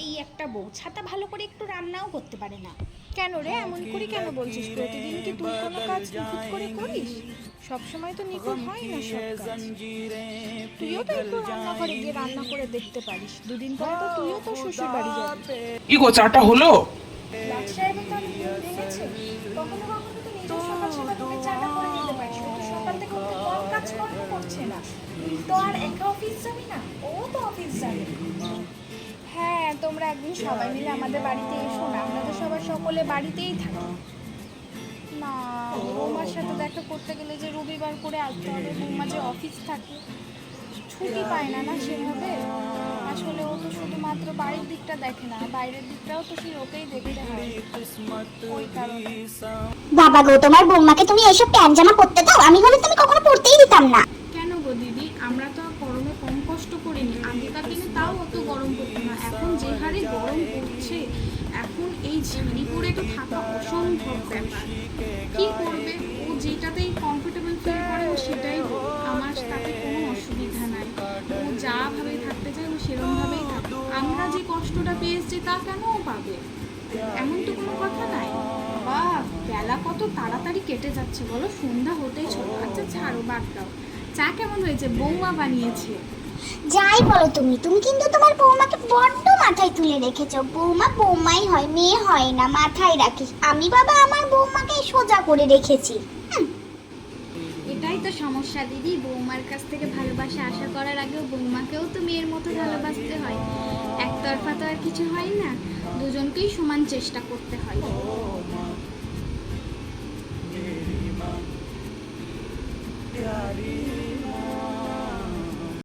এই একটা বউ ছাতা ভালো করে একটু রান্নাও করতে পারে না। কেন রে, এমন করে কেন বলছিস? প্রতিদিন কি তুই কোনো কাজ নিখুঁত করে করিস? সবসময় তো নিখুঁত হয় না সব কাজ। তুইও তো একটু রান্নাঘরে গিয়ে রান্না করে দেখতে পারিস। দুদিন পরে তো তুইও তো শ্বশুর বাড়ি যাবি। কি গো, চাটা হলো? লাট সাহেবের তো অনেক দিন ভেঙেছে। কখনো কখনো তো নিজের সকাল সকাল তুমি চাটা করে নিতে পারিস। ও তো সকাল থেকে অত কম কাজকর্ম করছে না। তুই তো আর একা অফিস যাবি না, ও তো অফিস যাবে। হ্যাঁ, তোমরা একদিন সবাই মিলে আমাদের বাড়িতে এসো না, আমরা তো সবার সকলে বাড়িতেই থাকি। না, বৌমার সাথে দেখা করতে গেলে যে রবিবার করে আসতে হবে, বৌমা যে অফিস থাকে, ছুটি পায় না না সেভাবে। আসলে ও তো শুধুমাত্র বাড়ির দিকটা দেখে না, বাইরের দিকটাও তো সেই ওকেই দেখতে হয়, ওই কারণে। বাবা গো, তোমার বৌমাকে তুমি এইসব প্যান্ট জামা পরতে দাও? আমি হলে তুমি কখনো পরতেই দিতাম না। কেন গো দিদি, আমরা তো গরমে কম কষ্ট করিনি। আগেকার দিনে তাও অত গরম পড়তো না, এখন যে হারে গরম পড়ছে, এখন এই ঝাড়ি পরে তো থাকা অসম্ভব ব্যাপার। কি করবে, ও যেটাতেই কমফোর্টেবল ফিল করে ও সেটাই করবে। আমার তাতে কোনো অসুবিধা নাই, ও যা ভাবে থাকতে চায় ও সেরকমভাবেই থাকে। আমরা যে কষ্টটা পেয়েছি তা কেন ও পাবে? এমন তো কোনো কথা নাই। বাবা, বেলা কত তাড়াতাড়ি কেটে যাচ্ছে বলো, সন্ধ্যা হতেই চলো। আচ্ছা ছাড়ো, বাদ দাও। চা কেমন হয়েছে? বৌমা বানিয়েছে। যাই বলো তুমি, তুমি কিন্তু তোমার বৌমাকে বড্ড মাথায় তুলে রেখেছো। বৌমা বৌমাই হয়, মেয়ে হয় না, মাথায় রাখিস। আমি বাবা আমার বৌমাকে সোজা করে রেখেছি। এটাই তো সমস্যা দিদি, বৌমার কাছ থেকে ভালোবাসা আশা করার আগেও বৌমাকেও তো মেয়ের মতো ভালোবাসতে হয়। একতরফা তো আর কিছু হয় না, দুজনকেই সমান চেষ্টা করতে হয়। प्यारी